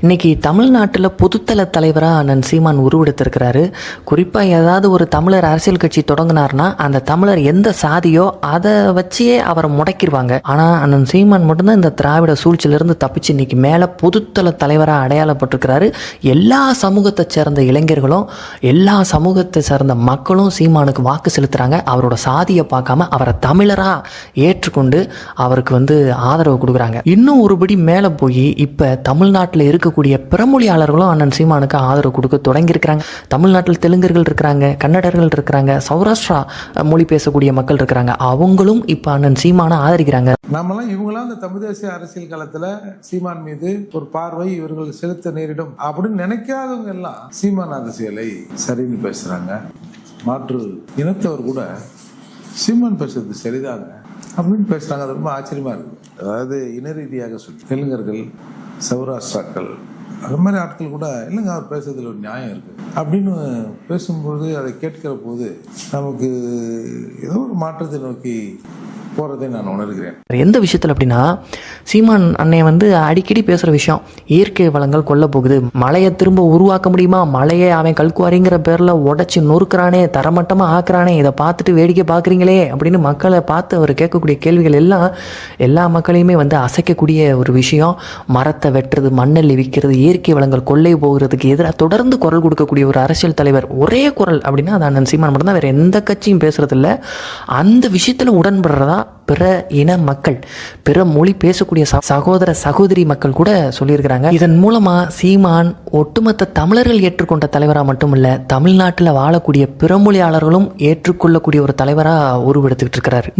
இன்னைக்கு தமிழ்நாட்டில் பொதுத்தள தலைவராக அண்ணன் சீமான் உருவெடுத்திருக்கிறாரு. குறிப்பாக ஏதாவது ஒரு தமிழர் அரசியல் கட்சி தொடங்கினார்னா அந்த தமிழர் எந்த சாதியோ அதை வச்சே அவரை முடக்கிடுவாங்க. ஆனால் அண்ணன் சீமான் மட்டும்தான் இந்த திராவிட சூழ்ச்சியிலிருந்து தப்பிச்சு இன்னைக்கு மேலே பொதுத்தள தலைவராக அடையாளப்பட்டிருக்கிறாரு. எல்லா சமூகத்தை சேர்ந்த இளைஞர்களும் எல்லா சமூகத்தை சேர்ந்த மக்களும் சீமானுக்கு வாக்கு செலுத்துகிறாங்க. அவரோட சாதியை பார்க்காம அவரை தமிழராக ஏற்றுக்கொண்டு அவருக்கு ஆதரவு கொடுக்குறாங்க. இன்னும் ஒருபடி மேலே போய் இப்போ தமிழ்நாட்டில் இருக்கக்கூடிய பிறமொழியாளர்களும் அண்ணன் சீமானுக்கு ஆதரவு கொடுக்க தொடங்கியிருக்கிறாங்க. தமிழ்நாட்டில் தெலுங்கர்கள் இருக்கிறாங்க, கன்னடர்கள் இருக்கிறாங்க, சௌராஷ்டிரா மொழி பேசக்கூடிய மக்கள் இருக்கிறாங்க. அவங்களும் இப்போ அண்ணன் சீமானை ஆதரிக்கிறாங்க. நம்மளாம் இவங்களாம் இந்த தமிழ் தேசிய அரசியல் காலத்துல சீமான் மீது ஒரு பார்வை இவர்கள் செலுத்த நேரிடும் அப்படின்னு நினைக்காதவங்க எல்லாம் சீமான் அரசியலை சரின்னு பேசுறாங்க. மாற்று இனத்தவர் கூட சீமான் பேசுறது சரிதாங்க அப்படின்னு பேசுறாங்க. அது ரொம்ப ஆச்சரியமா இருக்கு. அதாவது இன ரீதியாக சொல்லி தெலுங்கர்கள், சௌராஷ்டிராக்கள் அது மாதிரி ஆட்கள் கூட இல்லைங்க அவர் பேசுறதுல ஒரு நியாயம் இருக்கு அப்படின்னு பேசும்போது அதை கேட்கிற போது நமக்கு ஏதோ ஒரு மாற்றத்தை நோக்கி போறதை நான் உணர்கிறேன். எந்த விஷயத்தில் அப்படின்னா, சீமான் அன்னை அடிக்கடி பேசுகிற விஷயம் இயற்கை வளங்கள் கொல்ல போகுது, மழையை திரும்ப உருவாக்க முடியுமா, மழையை அவன் கல்குவாரிங்கிற பேரில் உடச்சி நொறுக்கிறானே, தரமட்டமாக ஆக்குறானே, இதை பார்த்துட்டு வேடிக்கை பார்க்குறீங்களே அப்படின்னு மக்களை பார்த்து அவர் கேட்கக்கூடிய கேள்விகள் எல்லாம் எல்லா மக்களையுமே அசைக்கக்கூடிய ஒரு விஷயம். மரத்தை வெட்டுறது, மண்ணெல்லி விற்கிறது, இயற்கை வளங்கள் கொள்ளை போகிறதுக்கு எதிராக தொடர்ந்து குரல் கொடுக்கக்கூடிய ஒரு அரசியல் தலைவர், ஒரே குரல் அப்படின்னா அது அண்ணன் சீமான் மட்டும்தான். வேறு எந்த கட்சியும் பேசுறதில்ல. அந்த விஷயத்தில் உடன்படுறதா பிற இன மக்கள், பிற மொழி பேசக்கூடிய சகோதர சகோதரி மக்கள் கூட சொல்லியிருக்கிறாங்க. இதன் மூலமா சீமான் ஒட்டுமொத்த தமிழர்கள் ஏற்றுக்கொண்ட தலைவராக மட்டுமல்ல, தமிழ்நாட்டில் வாழக்கூடிய பிற மொழியாளர்களும் ஏற்றுக்கொள்ளக்கூடிய ஒரு தலைவராக உருவெடுத்துக்கிட்டு இருக்கிறாரு.